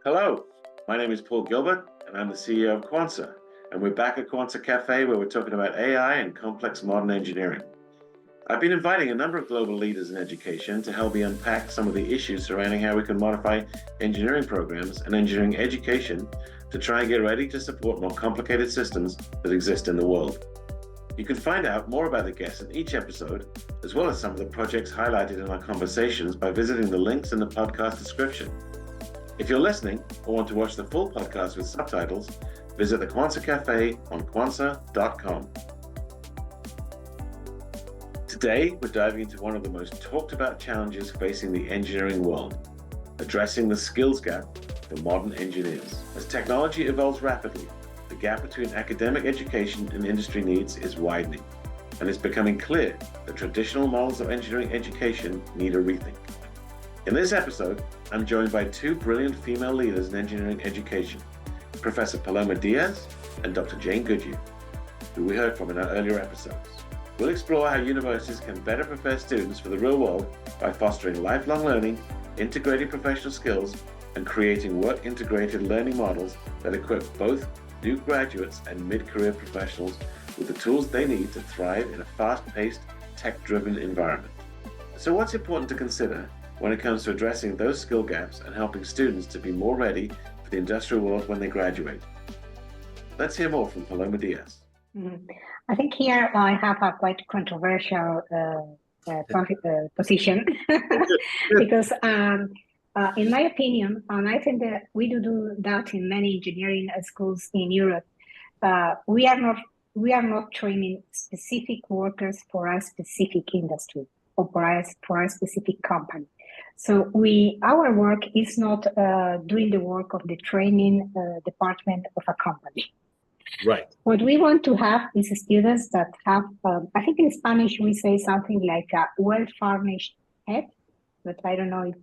Hello, my name is Paul Gilbert, and I'm the CEO of Quanser. And we're back at Quanser Café, where we're talking about AI and complex modern engineering. I've been inviting a number of global leaders in education to help me unpack some of the issues surrounding how we can modify engineering programs and engineering education to try and get ready to support more complicated systems that exist in the world. You can find out more about the guests in each episode, as well as some of the projects highlighted in our conversations by visiting the links in the podcast description. If you're listening or want to watch the full podcast with subtitles, visit the Quanser Cafe on quanser.com. Today, we're diving into one of the most talked about challenges facing the engineering world, addressing the skills gap for modern engineers. As technology evolves rapidly, the gap between academic education and industry needs is widening, and it's becoming clear that traditional models of engineering education need a rethink. In this episode, I'm joined by two brilliant female leaders in engineering education, Professor Paloma Diaz and Dr. Jane Goodyer, who we heard from in our earlier episodes. We'll explore how universities can better prepare students for the real world by fostering lifelong learning, integrating professional skills, and creating work-integrated learning models that equip both new graduates and mid-career professionals with the tools they need to thrive in a fast-paced, tech-driven environment. So what's important to consider when it comes to addressing those skill gaps and helping students to be more ready for the industrial world when they graduate? Let's hear more from Paloma Diaz. I think here I have a quite controversial position because in my opinion, and I think that we do that in many engineering schools in Europe, we are not training specific workers for a specific industry or for a specific company. So our work is not doing the work of the training department of a company. Right. What we want to have is students that have, I think in Spanish we say something like a well-furnished head, but I don't know if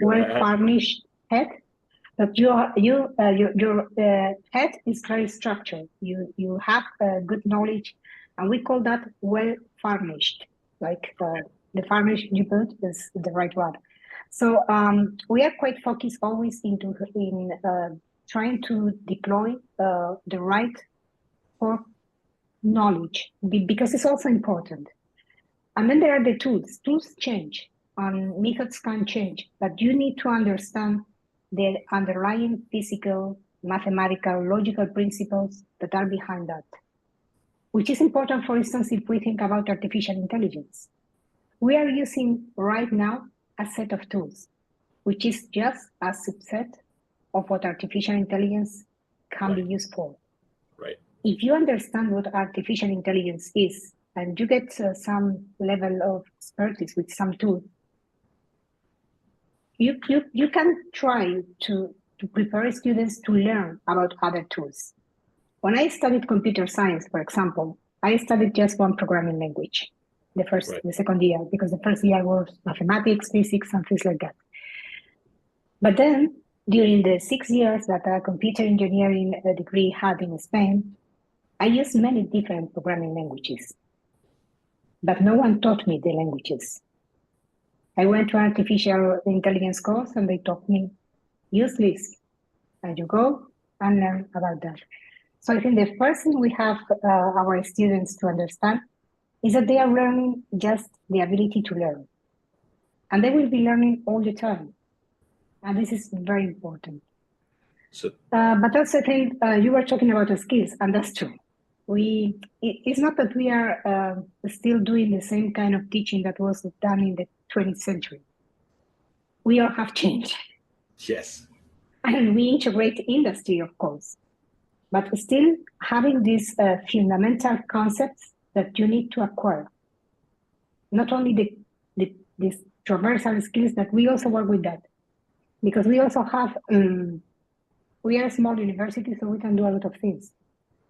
well-furnished head. But your head is very structured. You have good knowledge, and we call that well-furnished. Like the furnished you put is the right one. So we are quite focused always in trying to deploy the right for knowledge, because it's also important. And then there are the tools. Tools change and methods can change, but you need to understand the underlying physical, mathematical, logical principles that are behind that, which is important, for instance, if we think about artificial intelligence. We are using right now a set of tools, which is just a subset of what artificial intelligence can be used for. Right. If you understand what artificial intelligence is, and you get some level of expertise with some tool, you can try to prepare students to learn about other tools. When I studied computer science, for example, I studied just one programming language, the second year, because the first year was mathematics, physics, and things like that. But then, during the 6 years that a computer engineering degree had in Spain, I used many different programming languages, but no one taught me the languages. I went to an artificial intelligence course and they taught me, use this, and you go and learn about that. So I think the first thing we have our students to understand is that they are learning just the ability to learn. And they will be learning all the time. And this is very important. But also I think you were talking about the skills, and that's true. It's not that we are still doing the same kind of teaching that was done in the 20th century. We all have changed. Yes. And we integrate industry, of course, but still having these fundamental concepts that you need to acquire. Not only these transversal skills, that we also work with that. Because we also have, we are a small university, so we can do a lot of things.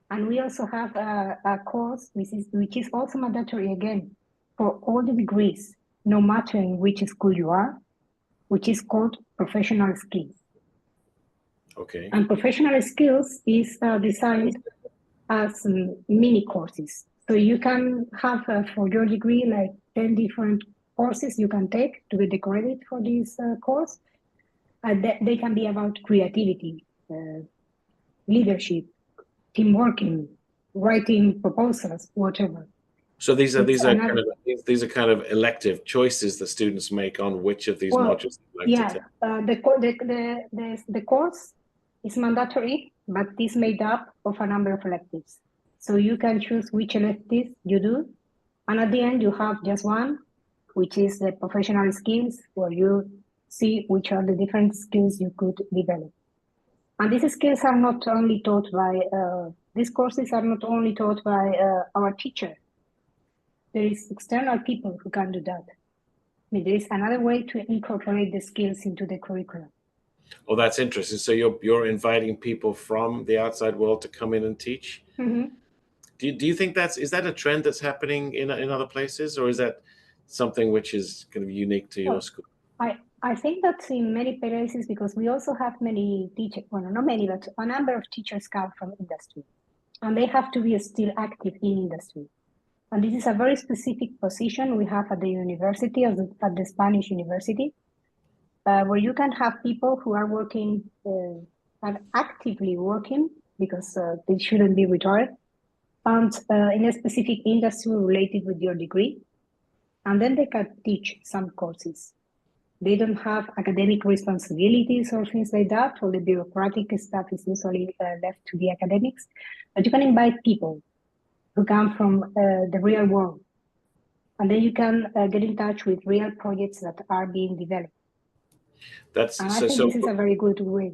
And we also have a course which is also mandatory again for all the degrees, no matter in which school you are, which is called professional skills. Okay. And professional skills is designed as mini courses. So you can have for your degree like 10 different courses you can take to get the credit for this course. They can be about creativity, leadership, team working, writing proposals, whatever. So these are kind of elective choices that students make on which of these modules they'd like to take. The course is mandatory, but it's made up of a number of electives. So you can choose which electives you do, and at the end you have just one, which is the professional skills, where you see which are the different skills you could develop. And these skills are not only taught by, these courses are not only taught by our teacher. There is external people who can do that. I mean, there is another way to incorporate the skills into the curriculum. Oh, that's interesting. So you're inviting people from the outside world to come in and teach? Mm-hmm. Do you think is that a trend that's happening in other places, or is that something which is kind of unique to your school? I think that's in many places, because we also have many teachers, well, not many, but a number of teachers come from industry, and they have to be still active in industry. And this is a very specific position we have at the university, at the Spanish university, where you can have people who are working and actively working, because they shouldn't be retired, and in a specific industry related with your degree. And then they can teach some courses. They don't have academic responsibilities or things like that. All the bureaucratic stuff is usually left to the academics. But you can invite people who come from the real world. And then you can get in touch with real projects that are being developed. And I think this is a very good way.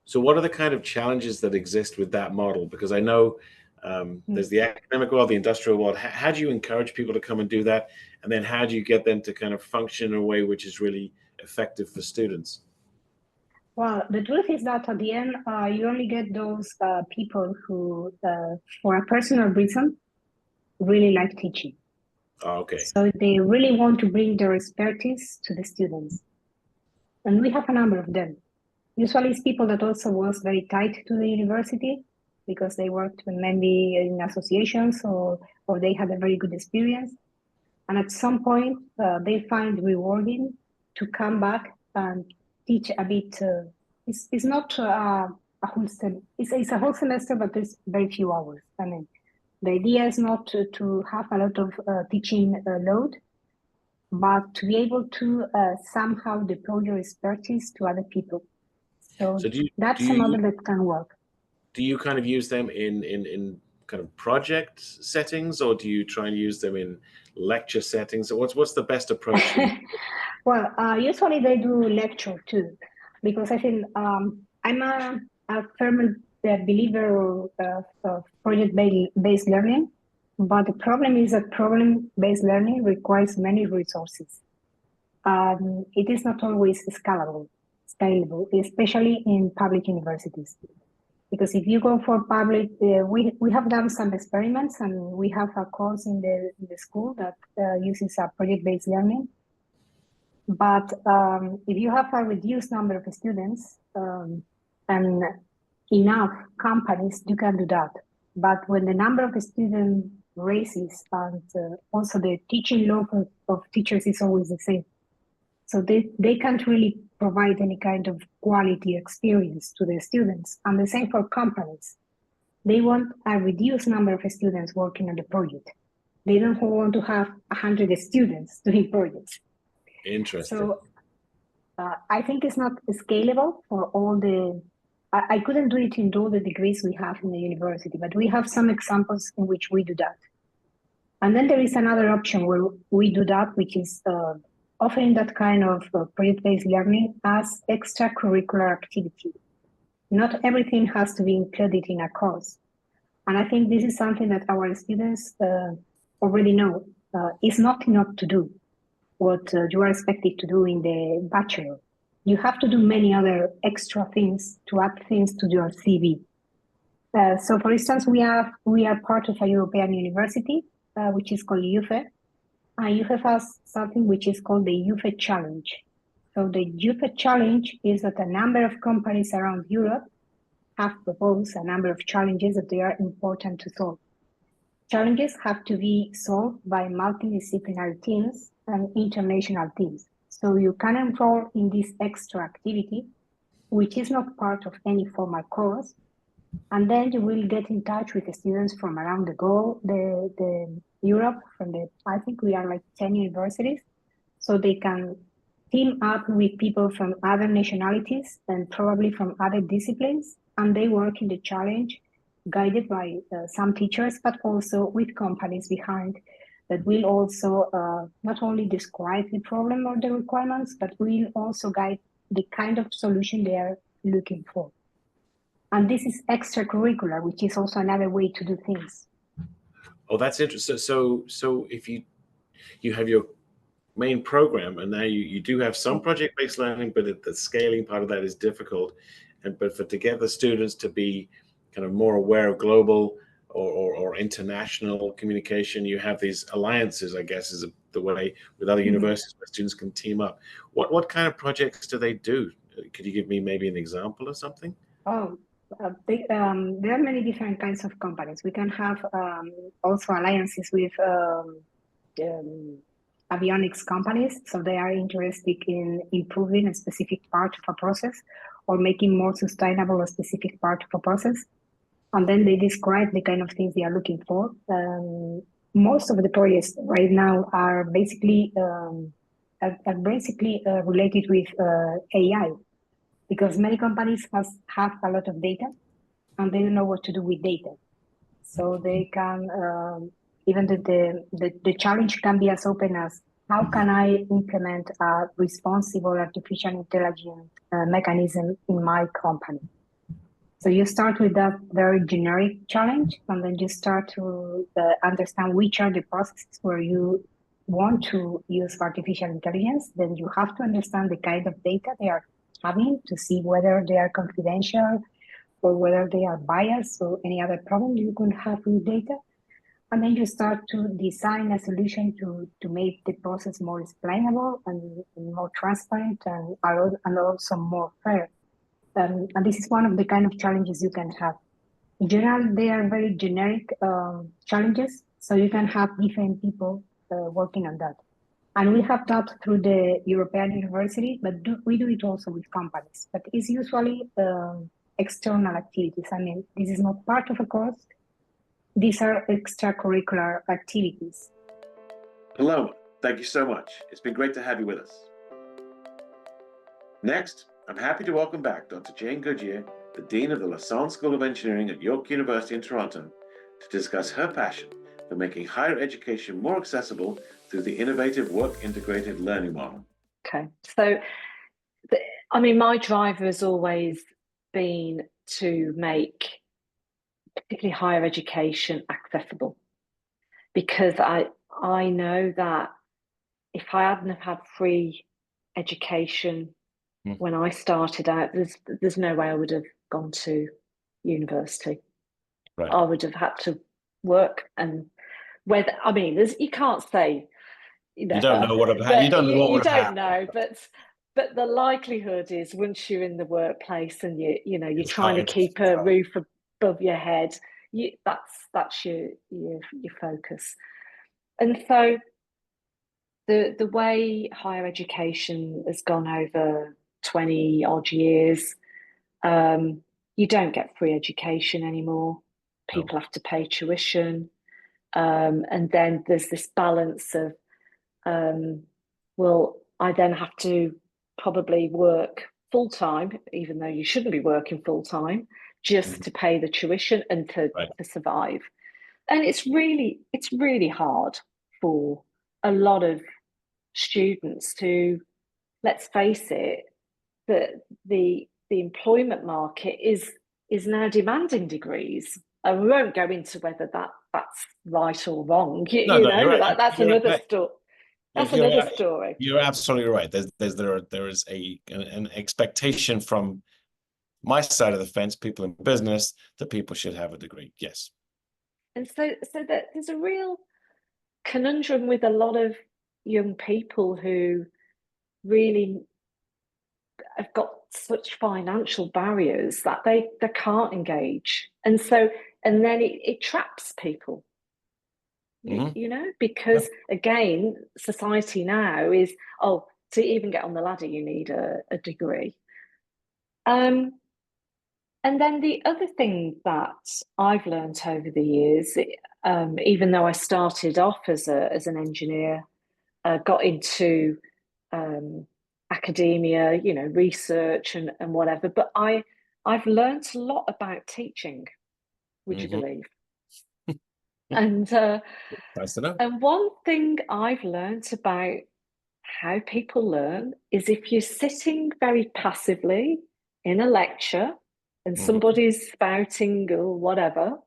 So what are the kind of challenges that exist with that model? Because I know there's the academic world, the industrial world. How do you encourage people to come and do that? And then how do you get them to kind of function in a way which is really effective for students? Well, the truth is that at the end, you only get those people who, for a personal reason, really like teaching. Oh, okay. So they really want to bring their expertise to the students. And we have a number of them. Usually it's people that also was very tied to the university, because they worked maybe in associations or they had a very good experience. And at some point, they find rewarding to come back and teach a bit. It's not a whole semester. It's a whole semester, but it's very few hours. I mean, the idea is not to have a lot of teaching load, but to be able to somehow deploy your expertise to other people. So that's a model that can work. Do you kind of use them in kind of project settings, or do you try and use them in lecture settings? Or what's the best approach? Well, usually they do lecture too, because I think I'm a firm believer of project-based learning, but the problem is that problem-based learning requires many resources. It is not always scalable, especially in public universities. Because if you go for public, we have done some experiments, and we have a course in the school that uses a project-based learning. But if you have a reduced number of students and enough companies, you can do that. But when the number of students raises, and also the teaching load of teachers is always the same, so they can't really provide any kind of quality experience to the students. And the same for companies. They want a reduced number of students working on the project. They don't want to have 100 students doing projects. Interesting. So I think it's not scalable for all the, I couldn't do it in all the degrees we have in the university, but we have some examples in which we do that. And then there is another option where we do that, which is offering that kind of project-based learning as extracurricular activity. Not everything has to be included in a course. And I think this is something that our students already know. It's not enough to do what you are expected to do in the bachelor. You have to do many other extra things to add things to your CV. So for instance, we are part of a European university, which is called UFE. And UFE has something which is called the UFE Challenge. So the UFE Challenge is that a number of companies around Europe have proposed a number of challenges that they are important to solve. Challenges have to be solved by multidisciplinary teams and international teams. So you can enroll in this extra activity, which is not part of any formal course. And then you will get in touch with the students from around the globe, the Europe, I think we are like 10 universities. So they can team up with people from other nationalities and probably from other disciplines. And they work in the challenge guided by some teachers, but also with companies behind that will also not only describe the problem or the requirements, but will also guide the kind of solution they are looking for. And this is extracurricular, which is also another way to do things. Oh, that's interesting. So if you have your main program, and now you do have some project-based learning, but the scaling part of that is difficult. But to get the students to be kind of more aware of global or international communication, you have these alliances, I guess, is the way with other universities where students can team up. What kind of projects do they do? Could you give me maybe an example of something? Oh, there are many different kinds of companies. We can have also alliances with avionics companies. So they are interested in improving a specific part of a process or making more sustainable a specific part of a process. And then they describe the kind of things they are looking for. Most of the projects right now are basically related with AI, because many companies have a lot of data and they don't know what to do with data. So they can, even the challenge can be as open as, how can I implement a responsible artificial intelligence mechanism in my company? So you start with that very generic challenge, and then you start to understand which are the processes where you want to use artificial intelligence. Then you have to understand the kind of data they are having to see whether they are confidential or whether they are biased or any other problem you could have with data. And then you start to design a solution to make the process more explainable and more transparent and also more fair. And this is one of the kind of challenges you can have. In general, they are very generic challenges, so you can have different people working on that. And we have that through the European University, but we do it also with companies. But it's usually external activities. I mean, this is not part of a course. These are extracurricular activities. Paloma, thank you so much. It's been great to have you with us. Next, I'm happy to welcome back Dr. Jane Goodyer, the Dean of the Lassonde School of Engineering at York University in Toronto, to discuss her passion for making higher education more accessible through the innovative work-integrated learning model. Okay, so, my driver has always been to make particularly higher education accessible, because I know that if I hadn't have had free education when I started out, there's no way I would have gone to university. Right. I would have had to work, and you can't say, you don't know what would have you don't happened. know, but the likelihood is, once you're in the workplace and you're trying to keep a roof above your head, that's your focus. And so the way higher education has gone over 20 odd years, you don't get free education anymore. People have to pay tuition, and then there's this balance of, I then have to probably work full time, even though you shouldn't be working full time, just to pay the tuition and to survive. And it's really hard for a lot of students to, let's face it, that the employment market is now demanding degrees. And we won't go into whether that's right or wrong. That's another story. That's another story. You're absolutely right. There is an expectation from my side of the fence, people in business, that people should have a degree. Yes. And so that there's a real conundrum with a lot of young people who really have got such financial barriers that they can't engage. And then it traps people. Because again, society now is, to even get on the ladder, you need a degree. And then the other thing that I've learned over the years, even though I started off as an engineer, got into academia, you know, research and whatever, but I've learned a lot about teaching, would you believe? And nice to know. And one thing I've learned about how people learn is if you're sitting very passively in a lecture and somebody's spouting or whatever,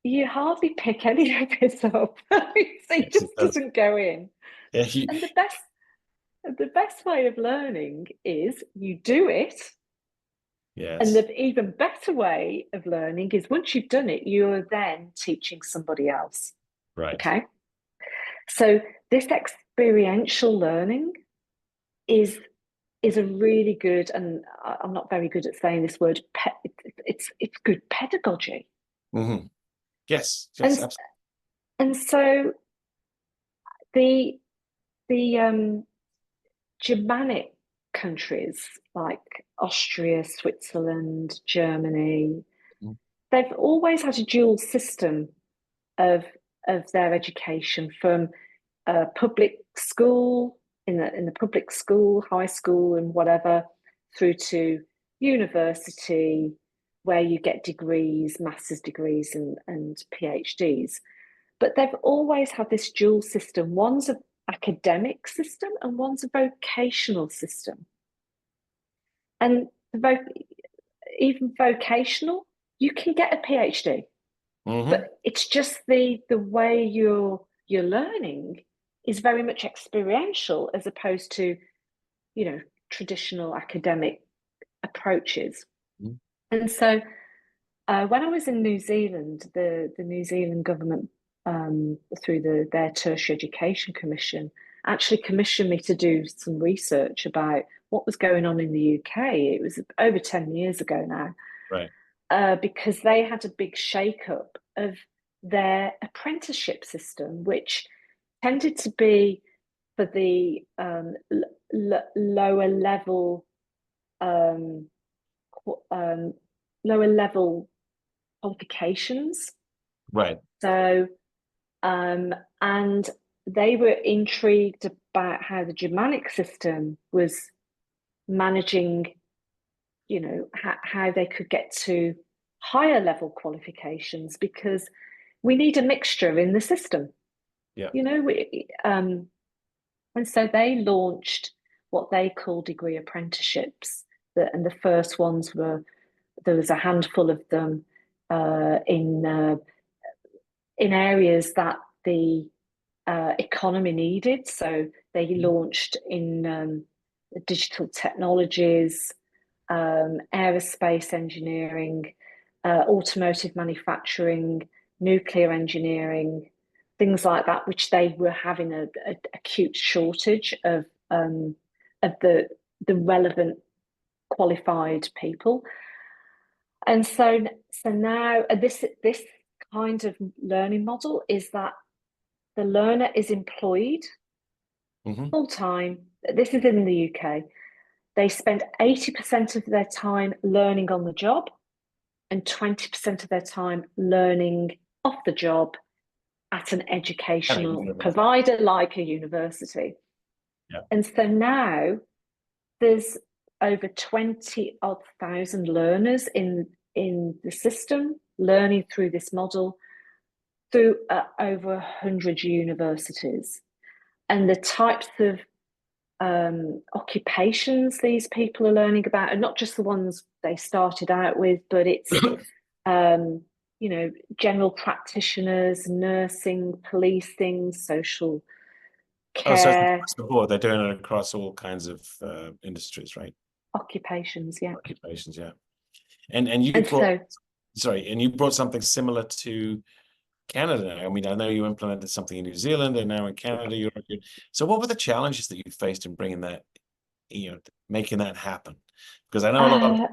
you hardly pick any of this up. It just doesn't go in. Yeah, and the best way of learning is you do it. Yes. And the even better way of learning is once you've done it, you're then teaching somebody else. Right. Okay. So this experiential learning is a really good, and I'm not very good at saying this word, it's good pedagogy. Yes, and, absolutely. And so the Germanic countries like Austria, Switzerland, Germany, they've always had a dual system of their education, from public school, in the public school, high school and whatever, through to university, where you get degrees, master's degrees and PhDs. But they've always had this dual system. One's an academic system and one's a vocational system. And even vocational, you can get a PhD, but it's just the way you're learning is very much experiential, as opposed to, you know, traditional academic approaches. And so when I was in New Zealand, the New Zealand government, through their Tertiary Education Commission, actually commissioned me to do some research about what was going on in the UK. It was over 10 years ago now. Right. Because they had a big shake-up of their apprenticeship system, which tended to be for the lower level qualifications. Right. So, and they were intrigued about how the Germanic system was managing, you know, how they could get to higher level qualifications, because we need a mixture in the system. Yeah. You know, and so they launched what they call degree apprenticeships. And the first ones were, there was a handful of them in areas that the economy needed. So they launched in digital technologies, aerospace engineering, automotive manufacturing, nuclear engineering, things like that, which they were having a acute shortage of the relevant qualified people. And so now this kind of learning model is that the learner is employed full time. This is in the UK. They spend 80% of their time learning on the job and 20% of their time learning off the job at an educational provider like a university. Yeah. And so now there's over 20,000 learners in the system, learning through this model through over 100 universities. And the types of occupations these people are learning about, and not just the ones they started out with, but it's you know, general practitioners, nursing, policing, social care. Oh, so across the board, they're doing it across all kinds of industries, right? Occupations, yeah. Occupations, yeah. And you brought something similar to Canada. I mean, I know you implemented something in New Zealand, and now in Canada, you're so what were the challenges that you faced in bringing that, you know, making that happen? Because I know a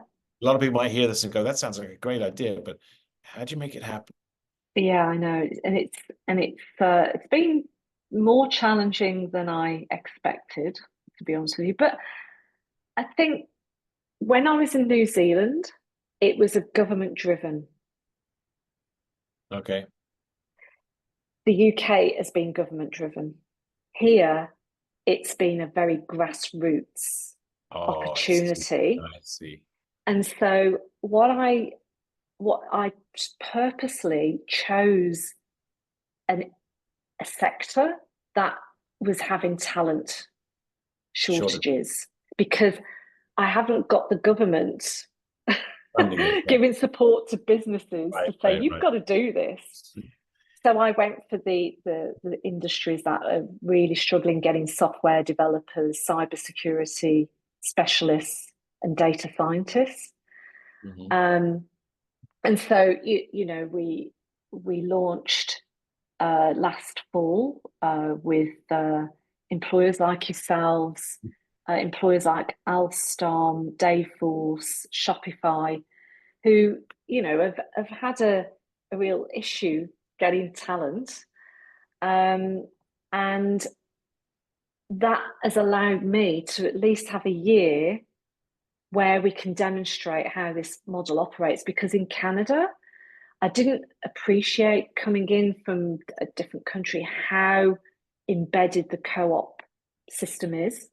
lot of people might hear this and go, that sounds like a great idea, but how'd you make it happen? Yeah, I know. And it's been more challenging than I expected, to be honest with you. But I think when I was in New Zealand, it was a government-driven. Okay. The UK has been government-driven. Here, it's been a very grassroots opportunity. I see. And so what I purposely chose a sector that was having talent shortages because I haven't got the government giving support to businesses to say, you've got to do this. So I went for the industries that are really struggling getting software developers, cybersecurity specialists, and data scientists. And so, we launched last fall with employers like yourselves, employers like Alstom, Dayforce, Shopify, who, have had a real issue getting talent. And that has allowed me to at least have a year where we can demonstrate how this model operates. Because in Canada, I didn't appreciate coming in from a different country how embedded the co-op system is.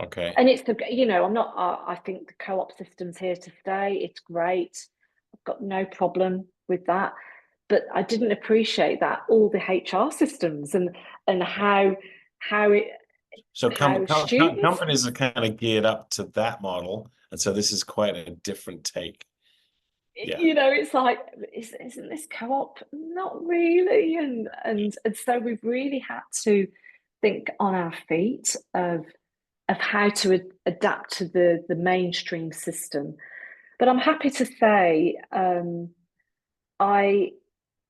Okay. And it's I think the co-op system's here to stay. It's great. I've got no problem with that. But I didn't appreciate that all the HR systems and how it. So companies are kind of geared up to that model, and so this is quite a different take. Yeah. It's like, isn't this co-op? Not really, and so we've really had to think on our feet of how to adapt to the mainstream system. But I'm happy to say,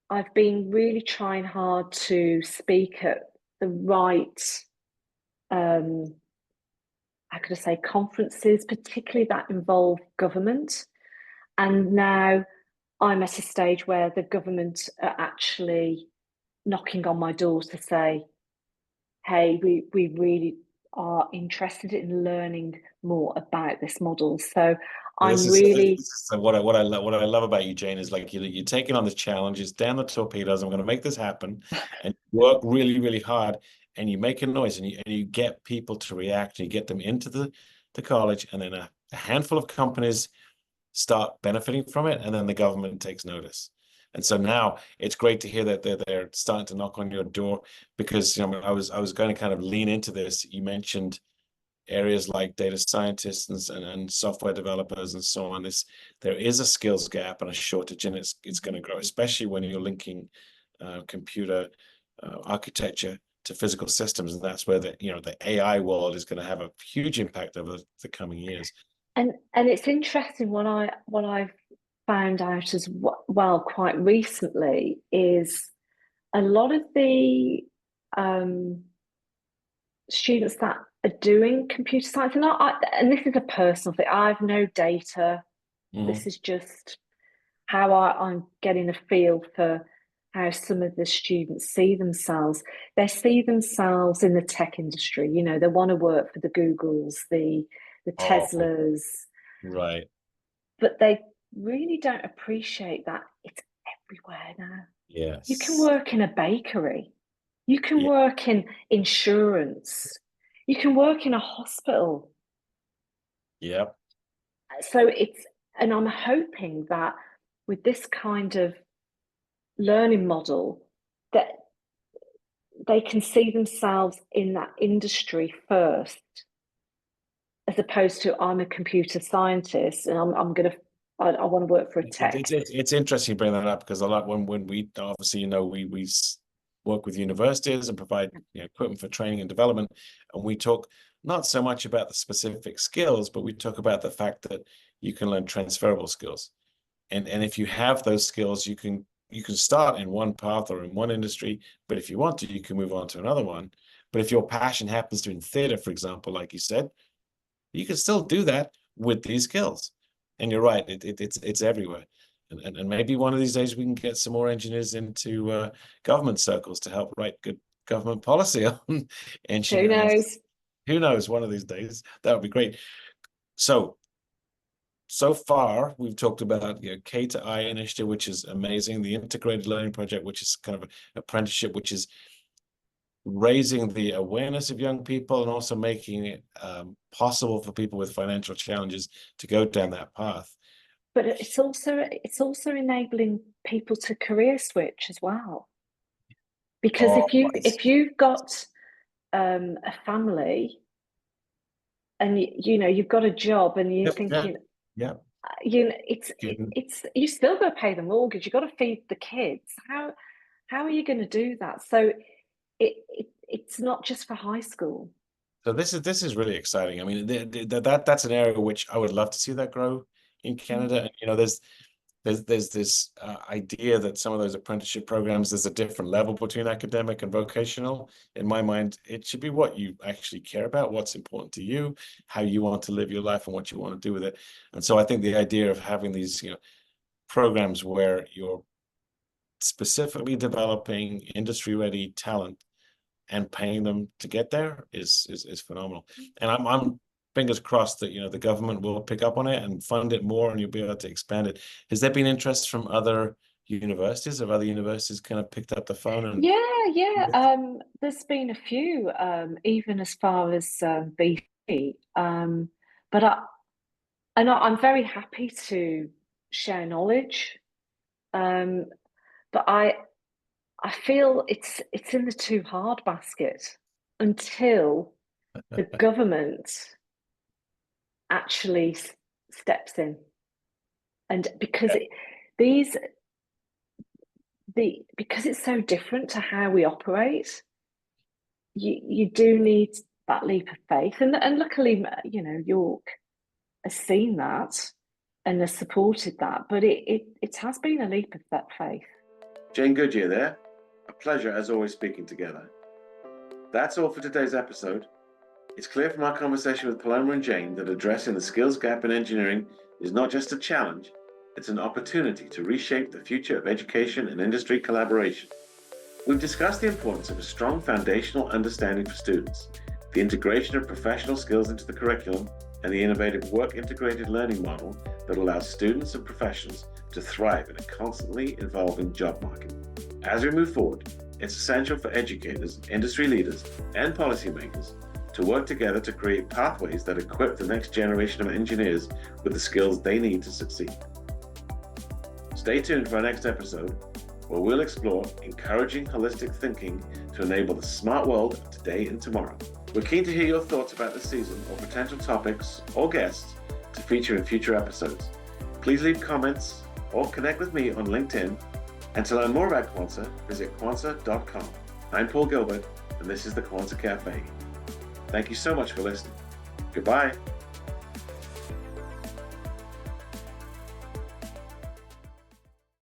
I've been really trying hard to speak at the right, how could I say, conferences, particularly that involve government. And now I'm at a stage where the government are actually knocking on my door to say, hey, we really are interested in learning more about this model. So this is what I love about you, Jane, is like you're taking on the challenges, down the torpedoes. I'm going to make this happen, and work really, really hard, and you make a noise, and you get people to react, and you get them into the college, and then a handful of companies start benefiting from it, and then the government takes notice. And so now it's great to hear that they're starting to knock on your door, because I was going to kind of lean into this. You mentioned areas like data scientists and software developers and so on. There is a skills gap and a shortage, and it's going to grow, especially when you're linking computer architecture to physical systems, and that's where the AI world is going to have a huge impact over the coming years. And it's interesting, what I've found out as well quite recently is a lot of the students that are doing computer science, and this is a personal thing, I have no data. This is just how I'm getting a feel for how some of the students see themselves. They see themselves in the tech industry. They want to work for the Googles, the Teslas. Right. But they really don't appreciate that it's everywhere now. Yes. You can work in a bakery. You can work in insurance. You can work in a hospital. Yep. So and I'm hoping that with this kind of learning model, that they can see themselves in that industry first, as opposed to, I'm a computer scientist and I want to work for a tech. It's interesting you bring that up, because a lot when we obviously we work with universities and provide equipment for training and development, and we talk not so much about the specific skills, but we talk about the fact that you can learn transferable skills, and if you have those skills, you can start in one path or in one industry, but if you want to, you can move on to another one. But if your passion happens to be in theater, for example, like you said, you can still do that with these skills. And you're right, it's everywhere. And maybe one of these days we can get some more engineers into government circles to help write good government policy on Who engineering. knows? Who knows? One of these days, that would be great. So far, we've talked about K to I initiative, which is amazing. The integrated learning project, which is kind of an apprenticeship, which is raising the awareness of young people and also making it possible for people with financial challenges to go down that path. But it's also enabling people to career switch as well. Because if you've got a family and you've got a job and you're thinking, it's you still got to pay the mortgage, you've got to feed the kids. How are you going to do that? So it's not just for high school. So this is really exciting. I mean, that's an area which I would love to see that grow in Canada. And there's this idea that some of those apprenticeship programs, there's a different level between academic and vocational. In my mind, it should be what you actually care about, what's important to you, how you want to live your life, and what you want to do with it. And so I think the idea of having these programs where you're specifically developing industry-ready talent and paying them to get there is phenomenal. And I'm fingers crossed that the government will pick up on it and fund it more, and you'll be able to expand it. Has there been interest from other universities? Have other universities kind of picked up the phone? And There's been a few, even as far as BC. But I'm very happy to share knowledge. But I feel it's in the too hard basket until the government actually steps in, and because because it's so different to how we operate, you do need that leap of faith, and luckily York has seen that and has supported that, but it has been a leap of that faith. Jane Goodyer there. A pleasure as always speaking together. That's all for today's episode. It's clear from our conversation with Paloma and Jane that addressing the skills gap in engineering is not just a challenge, it's an opportunity to reshape the future of education and industry collaboration. We've discussed the importance of a strong foundational understanding for students, the integration of professional skills into the curriculum, and the innovative work-integrated learning model that allows students and professionals to thrive in a constantly evolving job market. As we move forward, it's essential for educators, industry leaders, and policymakers to work together to create pathways that equip the next generation of engineers with the skills they need to succeed. Stay tuned for our next episode, where we'll explore encouraging holistic thinking to enable the smart world of today and tomorrow. We're keen to hear your thoughts about this season or potential topics or guests to feature in future episodes. Please leave comments or connect with me on LinkedIn. And to learn more about Quanser, visit Quanser.com. I'm Paul Gilbert, and this is the Quanser Café. Thank you so much for listening. Goodbye.